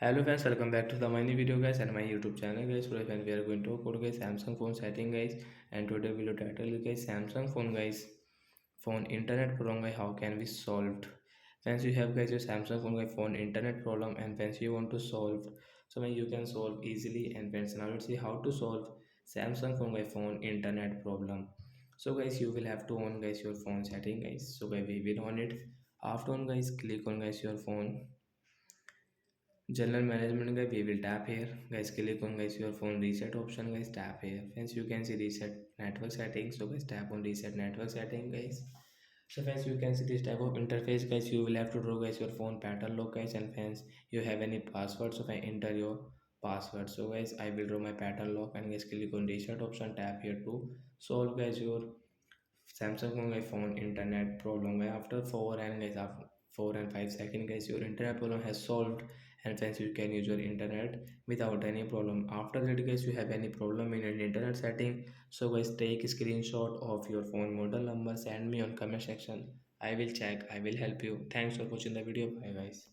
Hello friends, welcome back to the my new video guys and my YouTube channel guys. Today friends, we are going to talk about guys Samsung phone setting guys, and today we will title guys Samsung phone guys phone internet problem guys, how can we solve. Friends, you have guys your Samsung phone guys phone internet problem, and friends you want to solve, so when you can solve easily. And friends, now let's see how to solve Samsung phone guys phone internet problem. So guys, you will have to on guys your phone setting guys. So guys, we will on it. After on guys, click on guys your phone general management guys. We will tap here guys, click on guys your phone reset option guys, tap here. Friends, you can see reset network settings, so guys tap on reset network setting guys. So friends, you can see this type of interface guys. You will have to draw guys your phone pattern lock guys, and friends you have any password, so if I enter your password. So guys, I will draw my pattern lock, and guys click on reset option, tap here to solve guys your Samsung phone guys phone internet problem guys. After 4 and 5 seconds guys, your internet problem has solved, and friends you can use your internet without any problem. After that guys, you have any problem in your internet setting, so guys take a screenshot of your phone model number, send me on comment section. I will check, I will help you. Thanks for watching the video. Bye guys.